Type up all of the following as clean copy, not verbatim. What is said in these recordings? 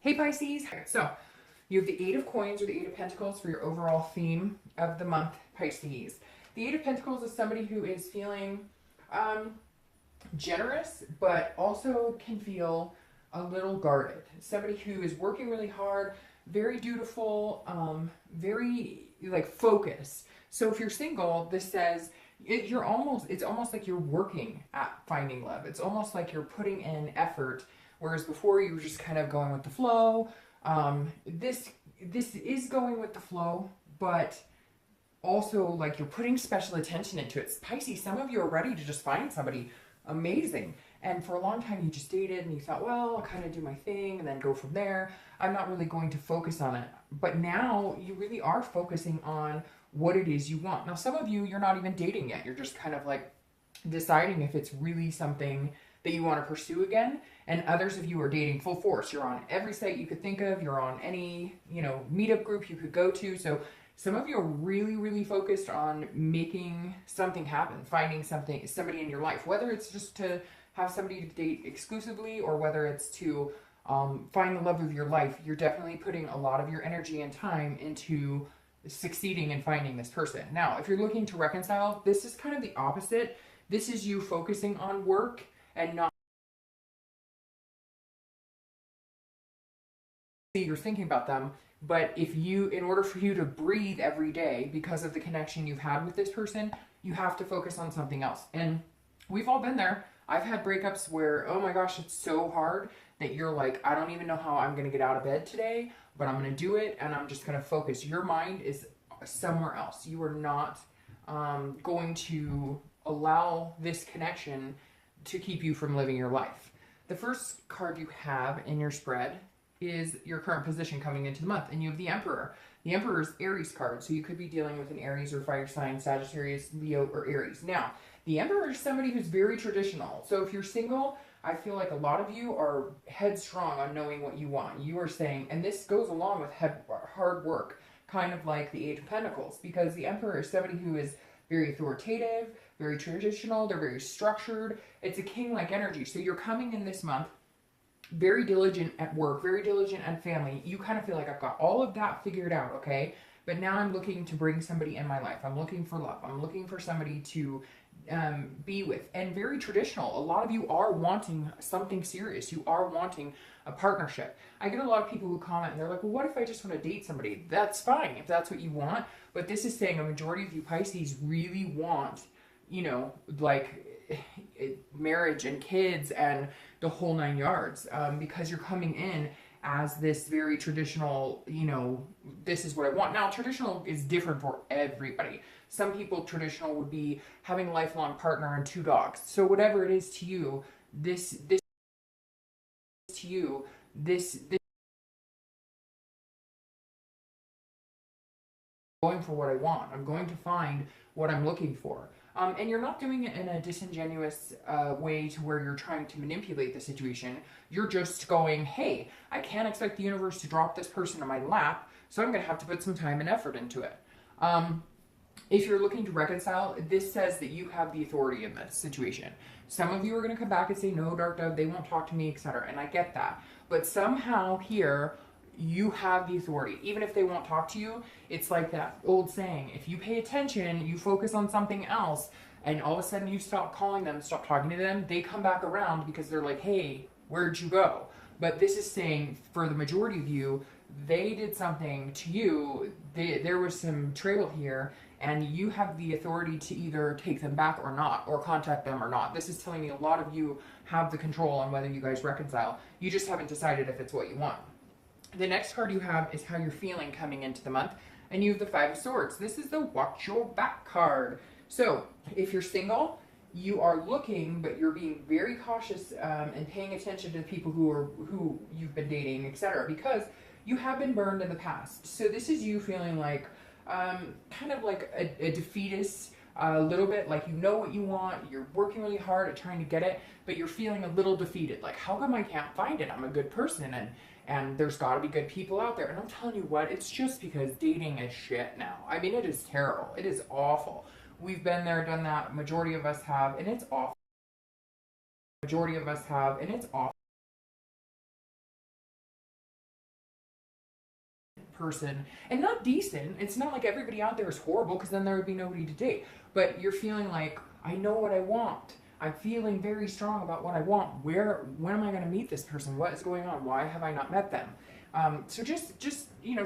Hey Pisces. So you have the Eight of Coins or the Eight of Pentacles for your overall theme of the month, Pisces. The Eight of Pentacles is somebody who is feeling generous, but also can feel a little guarded. Somebody who is working really hard, very dutiful, very like focused. So if you're single, this says it's almost like you're working at finding love. It's almost like you're putting in effort, whereas before you were just kind of going with the flow. This is going with the flow, but also like you're putting special attention into it. Pisces, some of you are ready to just find somebody amazing. And for a long time you just dated and you thought, well, I'll kind of do my thing and then go from there. I'm not really going to focus on it. But now you really are focusing on what it is you want. Now, some of you, you're not even dating yet. You're just kind of like deciding if it's really something that you want to pursue again. And others of you are dating full force. You're on every site you could think of. You're on any, meetup group you could go to. So some of you are really, really focused on making something happen, finding somebody in your life, whether it's just to have somebody to date exclusively or whether it's to find the love of your life. You're definitely putting a lot of your energy and time into succeeding in finding this person. Now, if you're looking to reconcile, this is kind of the opposite. This is you focusing on work and not you're thinking about them. But in order for you to breathe every day because of the connection you've had with this person, you have to focus on something else. And we've all been there. I've had breakups where, oh my gosh, it's so hard that you're like, I don't even know how I'm going to get out of bed today, but I'm going to do it and I'm just going to focus. Your mind is somewhere else. You are not going to allow this connection to keep you from living your life. The first card you have in your spread is your current position coming into the month, and you have the Emperor. The Emperor is Aries card, so you could be dealing with an Aries or fire sign, Sagittarius, Leo, or Aries. Now, the Emperor is somebody who's very traditional. So if you're single, I feel like a lot of you are headstrong on knowing what you want. You are saying, and this goes along with hard work, kind of like the Eight of Pentacles, because the Emperor is somebody who is very authoritative, very traditional, they're very structured. It's a king-like energy. So you're coming in this month very diligent at work, very diligent at family. You kind of feel like I've got all of that figured out, okay? But now I'm looking to bring somebody in my life. I'm looking for love. I'm looking for somebody to be with. And very traditional. A lot of you are wanting something serious. You are wanting a partnership. I get a lot of people who comment and they're like, well, what if I just want to date somebody? That's fine if that's what you want. But this is saying a majority of you Pisces really want, like marriage and kids and the whole nine yards, because you're coming in as this very traditional, this is what I want. Now, traditional is different for everybody. Some people, traditional would be having a lifelong partner and 2 dogs. So whatever it is to you, this going for what I want. I'm going to find what I'm looking for. And you're not doing it in a disingenuous way to where you're trying to manipulate the situation. You're just going, hey, I can't expect the universe to drop this person in my lap, so I'm going to have to put some time and effort into it. If you're looking to reconcile, this says that you have the authority in this situation. Some of you are going to come back and say, no, Dark Dove, they won't talk to me, etc. And I get that. But somehow here, you have the authority. Even if they won't talk to you, it's like that old saying, if you pay attention, you focus on something else, and all of a sudden you stop calling them, stop talking to them, they come back around because they're like, hey, where'd you go? But this is saying, for the majority of you, they did something to you, there was some trail here, and you have the authority to either take them back or not, or contact them or not. This is telling me a lot of you have the control on whether you guys reconcile. You just haven't decided if it's what you want. The next card you have is how you're feeling coming into the month, and you have the Five of Swords. This is the watch your back card. So if you're single, you are looking, but you're being very cautious and paying attention to the people who you've been dating, etc., because you have been burned in the past. So this is you feeling like kind of like a defeatist, a little bit like you know what you want, you're working really hard at trying to get it, but you're feeling a little defeated. Like, how come I can't find it? I'm a good person, and there's got to be good people out there. And I'm telling you what, it's just because dating is shit now. I mean, it is terrible. It is awful. We've been there, done that. Majority of us have, and it's awful. Majority of us have, and it's awful. person, and not decent. It's not like everybody out there is horrible, because then there would be nobody to date. But you're feeling like, I know what I want. I'm feeling very strong about what I want. When am I going to meet this person? What is going on? Why have I not met them? So just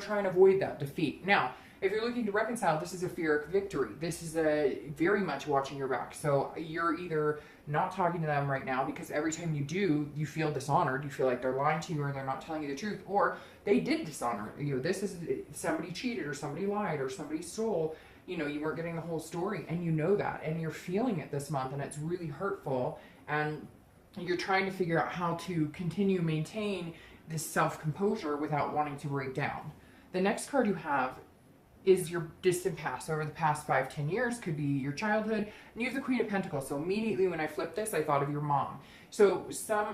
try and avoid that defeat. Now, if you're looking to reconcile, this is a Pyrrhic victory. This is a very much watching your back. So you're either not talking to them right now because every time you do, you feel dishonored. You feel like they're lying to you, or they're not telling you the truth, or they did dishonor you. This is somebody cheated, or somebody lied, or somebody stole. You weren't getting the whole story, and you know that, and you're feeling it this month, and it's really hurtful, and you're trying to figure out how to continue maintain this self-composure without wanting to break down. The next card you have is your distant past, over the past 5-10 years, could be your childhood, and you have the Queen of Pentacles. So immediately when I flipped this, I thought of your mom. So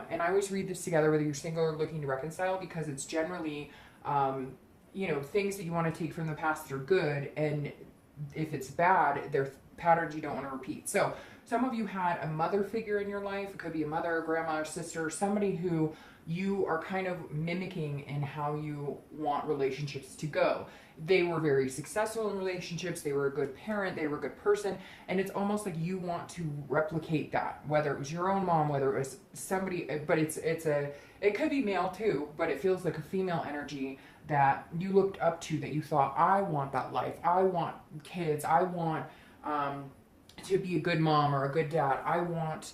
and I always read this together, whether you're single or looking to reconcile, because it's generally, things that you want to take from the past that are good, and if it's bad, they're patterns you don't want to repeat. So some of you had a mother figure in your life. It could be a mother, a grandma, or sister, somebody who you are kind of mimicking in how you want relationships to go. They were very successful in relationships. They were a good parent. They were a good person. And it's almost like you want to replicate that, whether it was your own mom, whether it was somebody, but it could be male too, but it feels like a female energy that you looked up to, that you thought, I want that life. I want kids. I want to be a good mom or a good dad. I want,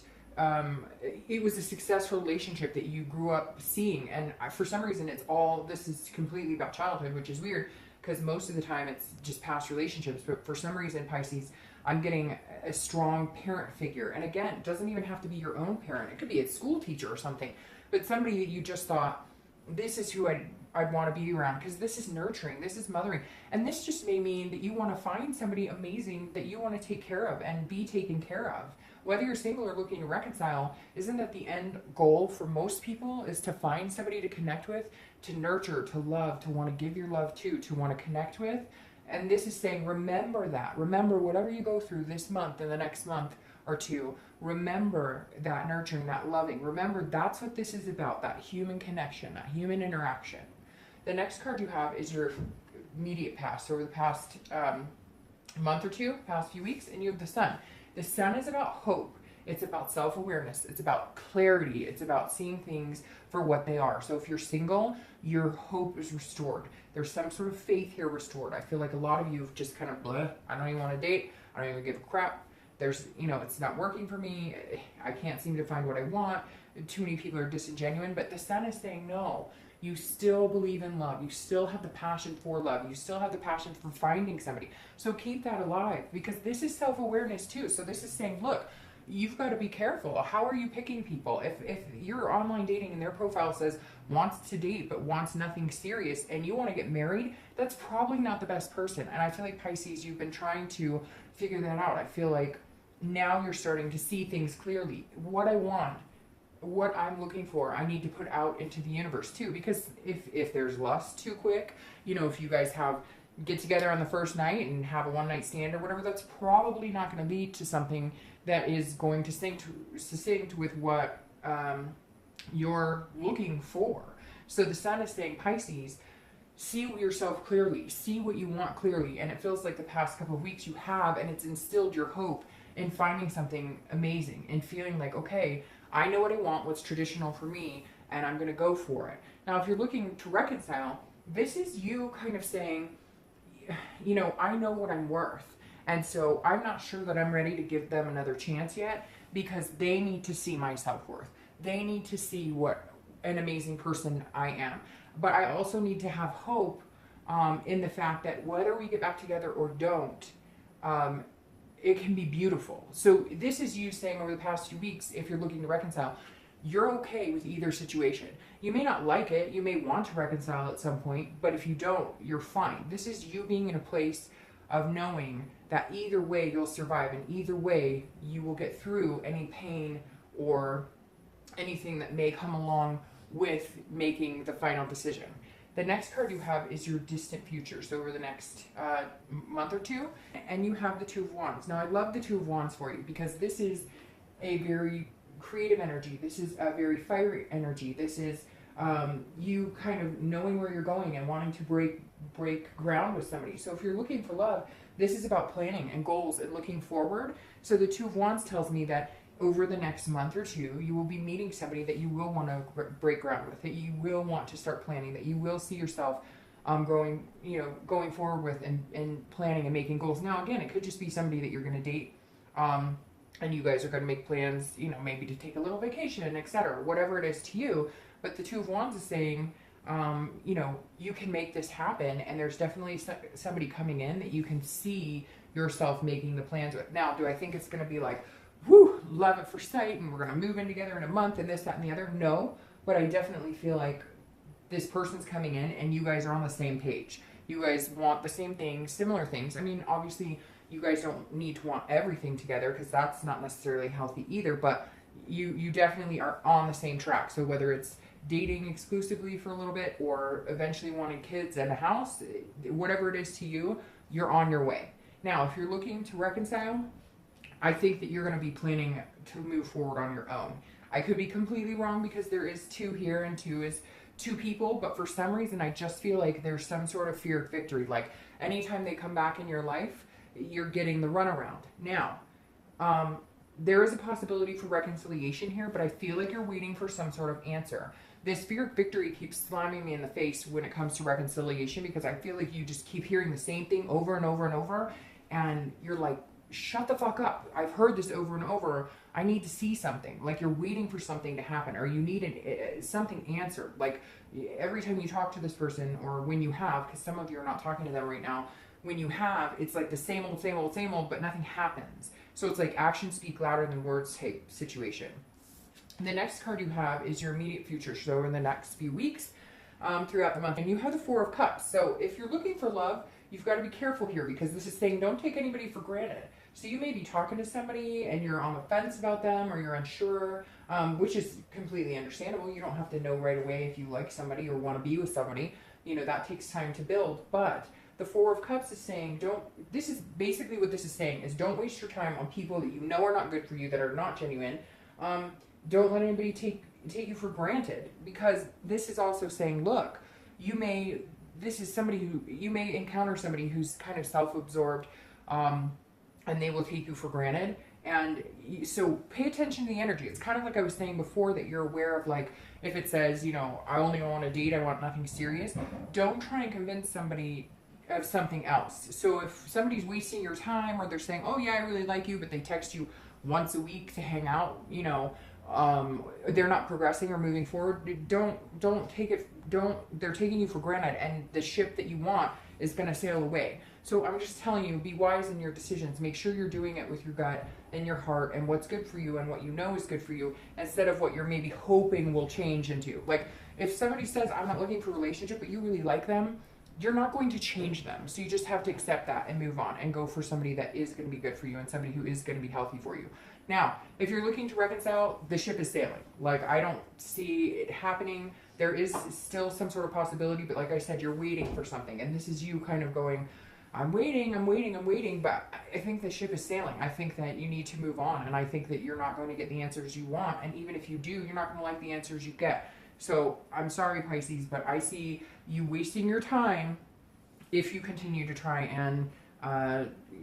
it was a successful relationship that you grew up seeing. And for some reason, this is completely about childhood, which is weird, because most of the time it's just past relationships. But for some reason, Pisces, I'm getting a strong parent figure. And again, it doesn't even have to be your own parent. It could be a school teacher or something, but somebody that you just thought, this is who I'd want to be around, because this is nurturing, this is mothering. And this just may mean that you want to find somebody amazing that you want to take care of and be taken care of. Whether you're single or looking to reconcile, isn't that the end goal for most people, is to find somebody to connect with, to nurture, to love, to want to give your love to want to connect with? And this is saying, remember that. Remember whatever you go through this month and the next month or two, remember that nurturing, that loving. Remember, that's what this is about, that human connection, that human interaction. The next card you have is your immediate past, over the past month or two, past few weeks, and you have the Sun. The Sun is about hope. It's about self-awareness. It's about clarity. It's about seeing things for what they are. So if you're single, your hope is restored. There's some sort of faith here restored. I feel like a lot of you have just kind of, bleh, I don't even want to date. I don't even give a crap. It's not working for me. I can't seem to find what I want. Too many people are disingenuous. But the Sun is saying, no, you still believe in love. You still have the passion for love. You still have the passion for finding somebody. So keep that alive, because this is self-awareness too. So this is saying, look, you've got to be careful. How are you picking people? If you're online dating and their profile says wants to date but wants nothing serious, and you want to get married, that's probably not the best person. And I feel like, Pisces, you've been trying to figure that out. I feel like now you're starting to see things clearly. What I want, what I'm looking for, I need to put out into the universe too. Because if there's lust too quick, if you guys get together on the first night and have a one-night stand or whatever, that's probably not going to lead to something that is going to sync with what you're looking for. So the Sun is saying, Pisces, see yourself clearly, see what you want clearly. And it feels like the past couple of weeks you have, and it's instilled your hope in finding something amazing and feeling like, okay, I know what I want, what's traditional for me, and I'm going to go for it. Now, if you're looking to reconcile, this is you kind of saying, I know what I'm worth. And so I'm not sure that I'm ready to give them another chance yet, because they need to see my self-worth. They need to see what an amazing person I am. But I also need to have hope in the fact that whether we get back together or don't, it can be beautiful. So this is you saying, over the past few weeks, if you're looking to reconcile, you're okay with either situation. You may not like it. You may want to reconcile at some point, but if you don't, you're fine. This is you being in a place of knowing that either way you'll survive, and either way you will get through any pain or anything that may come along with making the final decision. The next card you have is your distant future, so over the next month or two, and you have the Two of Wands. Now, I love the Two of Wands for you, because this is a very creative energy. This is a very fiery energy. This is you kind of knowing where you're going and wanting to break ground with somebody. So if you're looking for love, this is about planning and goals and looking forward. So the Two of Wands tells me that over the next month or two, you will be meeting somebody that you will want to break ground with, that you will want to start planning, that you will see yourself going forward with and planning and making goals. Now, again, it could just be somebody that you're going to date, and you guys are going to make plans, maybe to take a little vacation, etc., whatever it is to you. But the Two of Wands is saying, you can make this happen, and there's definitely somebody coming in that you can see yourself making the plans with. Now, do I think it's going to be like, whoo, love at first sight, and we're going to move in together in a month, and this, that, and the other? No, but I definitely feel like this person's coming in, and you guys are on the same page. You guys want the same things, similar things. I mean, obviously, you guys don't need to want everything together, because that's not necessarily healthy either, but you definitely are on the same track. So whether it's dating exclusively for a little bit or eventually wanting kids and a house, whatever it is to you, you're on your way. Now, if you're looking to reconcile, I think that you're going to be planning to move forward on your own. I could be completely wrong, because there is two here and two is two people, but for some reason I just feel like there's some sort of fear of victory. Like anytime they come back in your life, you're getting the runaround. Now, there is a possibility for reconciliation here, but I feel like you're waiting for some sort of answer. This fear of victory keeps slamming me in the face when it comes to reconciliation, because I feel like you just keep hearing the same thing over and over and over, and you're like, shut the fuck up. I've heard this over and over. I need to see something. Like you're waiting for something to happen, or you need something answered. Like every time you talk to this person, or when you have, because some of you are not talking to them right now, when you have, it's like the same old, but nothing happens. So it's like actions speak louder than words type situation. The next card you have is your immediate future. So in the next few weeks, throughout the month, and you have the Four of Cups. So if you're looking for love, you've got to be careful here, because this is saying don't take anybody for granted. So you may be talking to somebody and you're on the fence about them, or you're unsure, which is completely understandable. You don't have to know right away if you like somebody or want to be with somebody. That takes time to build. But the Four of Cups is saying this is basically what this is saying, is don't waste your time on people that you know are not good for you, that are not genuine. Don't let anybody take you for granted, because this is also saying, look, you may encounter somebody who's kind of self-absorbed, and they will take you for granted. And so pay attention to the energy. It's kind of like I was saying before, that you're aware of, like, if it says, I only want a date, I want nothing serious, don't try and convince somebody of something else. So if somebody's wasting your time, or they're saying, oh yeah, I really like you, but they text you once a week to hang out, they're not progressing or moving forward, they're taking you for granted, and the ship that you want is going to sail away. So I'm just telling you, be wise in your decisions. Make sure you're doing it with your gut and your heart, and what's good for you and what you know is good for you, instead of what you're maybe hoping will change into. Like if somebody says, I'm not looking for a relationship, but you really like them, you're not going to change them. So you just have to accept that and move on and go for somebody that is going to be good for you, and somebody who is going to be healthy for you. Now, if you're looking to reconcile, the ship is sailing. Like, I don't see it happening. There is still some sort of possibility, but like I said, you're waiting for something. And this is you kind of going, I'm waiting, but I think the ship is sailing. I think that you need to move on, and I think that you're not going to get the answers you want. And even if you do, you're not going to like the answers you get. So I'm sorry, Pisces, but I see you wasting your time if you continue to try and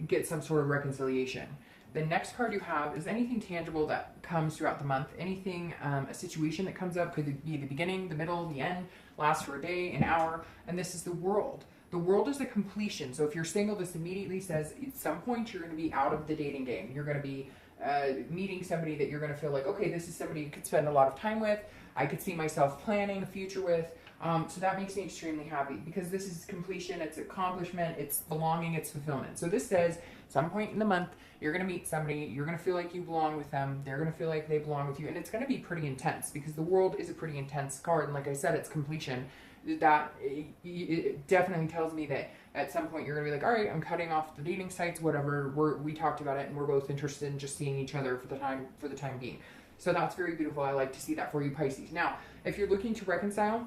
get some sort of reconciliation. The next card you have is anything tangible that comes throughout the month. Anything, a situation that comes up, could be the beginning, the middle, the end, lasts for a day, an hour, and this is the World. The World is a completion. So if you're single, this immediately says at some point you're going to be out of the dating game. You're going to be meeting somebody that you're going to feel like, okay, this is somebody you could spend a lot of time with. I could see myself planning a future with. So that makes me extremely happy, because this is completion, it's accomplishment, it's belonging, it's fulfillment. So this says some point in the month, you're going to meet somebody, you're going to feel like you belong with them, they're going to feel like they belong with you, and it's going to be pretty intense, because the World is a pretty intense card, and like I said, it's completion. That it definitely tells me that at some point you're going to be like, all right, I'm cutting off the dating sites, whatever, we talked about it, and we're both interested in just seeing each other for the time being. So that's very beautiful. I like to see that for you, Pisces. Now, if you're looking to reconcile,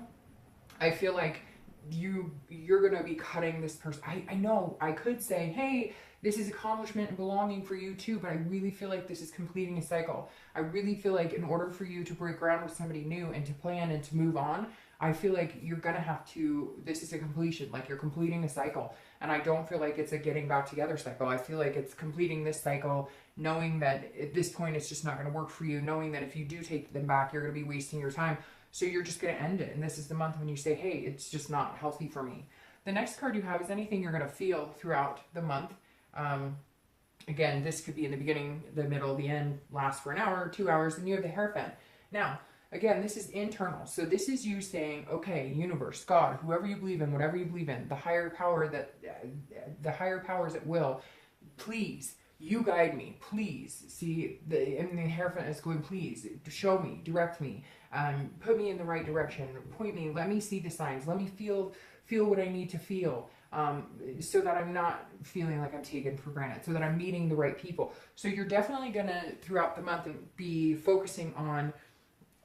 I feel like you're going to be cutting this person. I know I could say, hey, This is accomplishment and belonging for you too, but I really feel like this is completing a cycle. I really feel like in order for you to break ground with somebody new and to plan and to move on, I feel like you're going to have to, this is a completion, like you're completing a cycle. And I don't feel like it's a getting back together cycle. I feel like it's completing this cycle, knowing that at this point it's just not going to work for you, knowing that if you do take them back, you're going to be wasting your time. So you're just going to end it. And this is the month when you say, hey, it's just not healthy for me. The next card you have is anything you're going to feel throughout the month. Again, this could be in the beginning, the middle, the end, last for an hour or 2 hours, and you have the Hierophant. Now, again, this is internal. So this is you saying, okay, universe, God, whoever you believe in, whatever you believe in, the higher power that, the higher powers at will, please, you guide me, please. See, and the Hierophant is going, please, show me, direct me, put me in the right direction, point me, let me see the signs, let me feel what I need to feel, so that I'm not feeling like I'm taken for granted, so that I'm meeting the right people. So you're definitely gonna, throughout the month, be focusing on,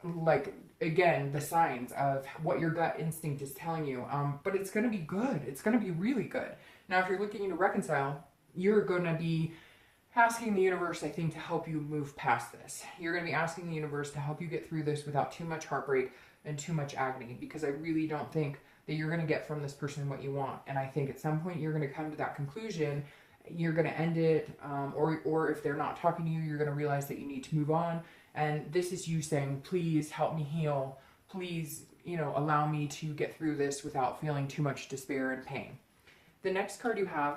like, again, the signs of what your gut instinct is telling you, but it's gonna be good. It's gonna be really good. Now, if you're looking to reconcile, you're gonna be asking the universe, I think, to help you move past this. You're going to be asking the universe to help you get through this without too much heartbreak and too much agony, because I really don't think that you're going to get from this person what you want. And I think at some point you're going to come to that conclusion. You're going to end it, or if they're not talking to you, you're going to realize that you need to move on. And this is you saying, please help me heal. Please, allow me to get through this without feeling too much despair and pain. The next card you have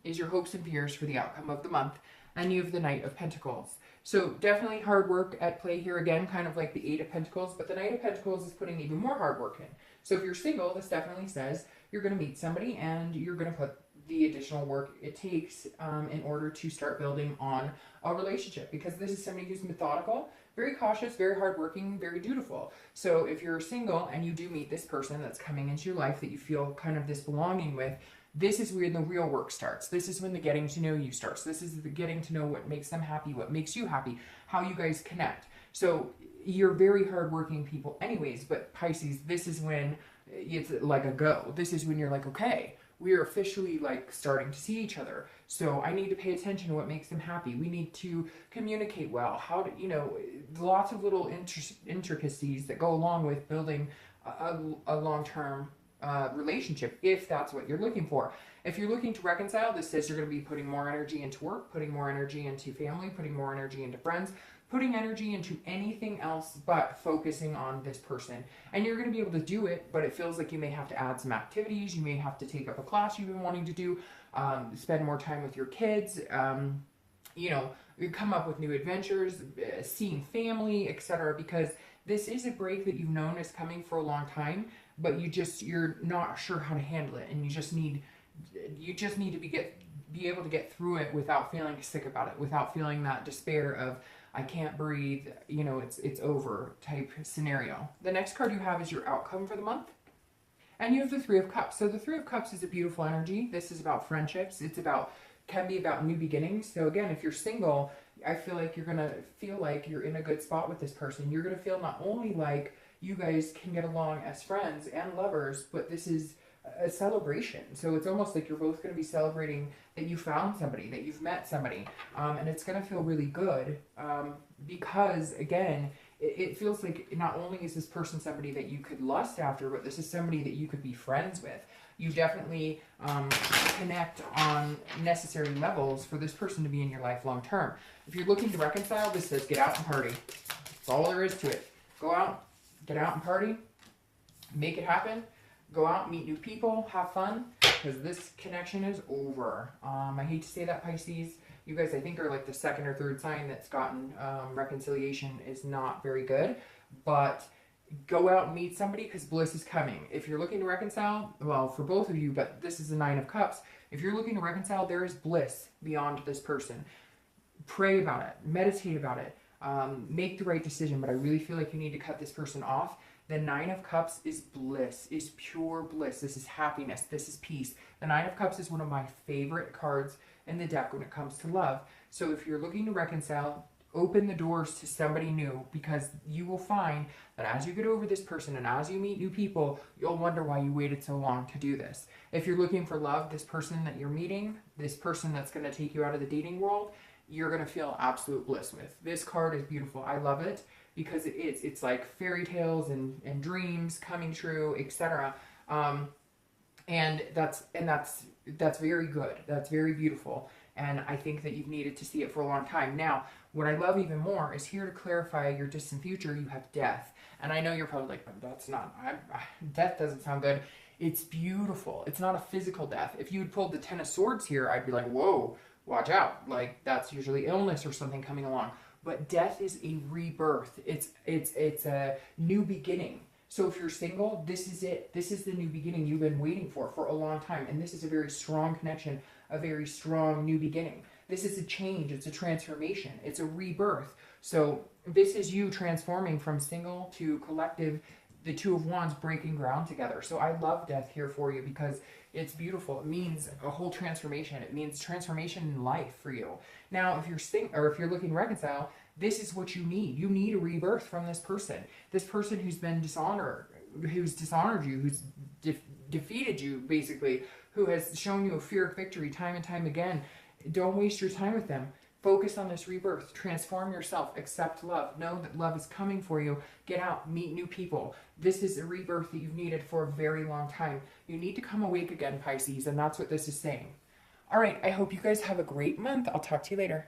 is your hopes and fears for the outcome of the month, and you have the Knight of Pentacles. So definitely hard work at play here again, kind of like the Eight of Pentacles, but the Knight of Pentacles is putting even more hard work in. So if you're single, this definitely says you're going to meet somebody and you're going to put the additional work it takes in order to start building on a relationship, because this is somebody who's methodical, very cautious, very hardworking, very dutiful. So if you're single and you do meet this person that's coming into your life that you feel kind of this belonging with, this is where the real work starts. This is when the getting to know you starts. This is the getting to know what makes them happy, what makes you happy, how you guys connect. So you're very hardworking people anyways, but Pisces, this is when it's like a go. This is when you're like, okay, we're officially like starting to see each other. So I need to pay attention to what makes them happy. We need to communicate well. How to, lots of little intricacies that go along with building a long-term relationship, if that's what you're looking for. If you're looking to reconcile, this says you're going to be putting more energy into work, putting more energy into family, putting more energy into friends, putting energy into anything else but focusing on this person. And you're going to be able to do it, but it feels like you may have to add some activities. You may have to take up a class you've been wanting to do, spend more time with your kids, come up with new adventures, seeing family, etc. Because this is a break that you've known is coming for a long time, but you're not sure how to handle it, and you just need to be able to get through it without feeling sick about it, without feeling that despair of I can't breathe, it's over type scenario. The next card you have is your outcome for the month, and you have the Three of Cups. So the Three of Cups is a beautiful energy. This is about friendships. Can be about new beginnings. So again, if you're single, I feel like you're gonna feel like you're in a good spot with this person. You're gonna feel not only like you guys can get along as friends and lovers, but this is a celebration. So it's almost like you're both going to be celebrating that you found somebody, that you've met somebody, and it's going to feel really good, because again, it feels like not only is this person somebody that you could lust after, but this is somebody that you could be friends with. You definitely connect on necessary levels for this person to be in your life long term. If you're looking to reconcile, this says get out and party. That's all there is to it. Go out, get out and party, make it happen. Go out, meet new people, have fun, because this connection is over. I hate to say that, Pisces. You guys, I think, are like the second or third sign that's gotten reconciliation is not very good. But go out and meet somebody, because bliss is coming. If you're looking to reconcile, well, for both of you, but this is the Nine of Cups. If you're looking to reconcile, there is bliss beyond this person. Pray about it. Meditate about it. Make the right decision. But I really feel like you need to cut this person off. The Nine of Cups is bliss, is pure bliss. This is happiness. This is peace. The Nine of Cups is one of my favorite cards in the deck when it comes to love. So if you're looking to reconcile, Open the doors to somebody new, because you will find that as you get over this person and as you meet new people, you'll wonder why you waited so long to do this. If you're looking for love, this person that you're meeting, this person that's going to take you out of the dating world, you're going to feel absolute bliss with. This card is beautiful. I love it because it's like fairy tales and dreams coming true, etc. And that's very good. That's very beautiful. And I think that you've needed to see it for a long time. Now, what I love even more is here to clarify your distant future, you have death. And I know you're probably like, that's not, death doesn't sound good. It's beautiful. It's not a physical death. If you had pulled the Ten of Swords here, I'd be like, whoa, watch out. Like, that's usually illness or something coming along. But death is a rebirth. It's a new beginning. So if you're single, this is it. This is the new beginning you've been waiting for a long time. And this is a very strong connection, a very strong new beginning. This is a change. It's a transformation. It's a rebirth. So this is you transforming from single to collective, the Two of Wands breaking ground together. So I love death here for you because it's beautiful. It means a whole transformation. It means transformation in life for you. Now, if you're single or if you're looking to reconcile, this is what you need. You need a rebirth from this person. This person who's been dishonored you, who's defeated you, basically, who has shown you a fear of victory time and time again. Don't waste your time with them. Focus on this rebirth. Transform yourself. Accept love. Know that love is coming for you. Get out. Meet new people. This is a rebirth that you've needed for a very long time. You need to come awake again, Pisces, and that's what this is saying. All right, I hope you guys have a great month. I'll talk to you later.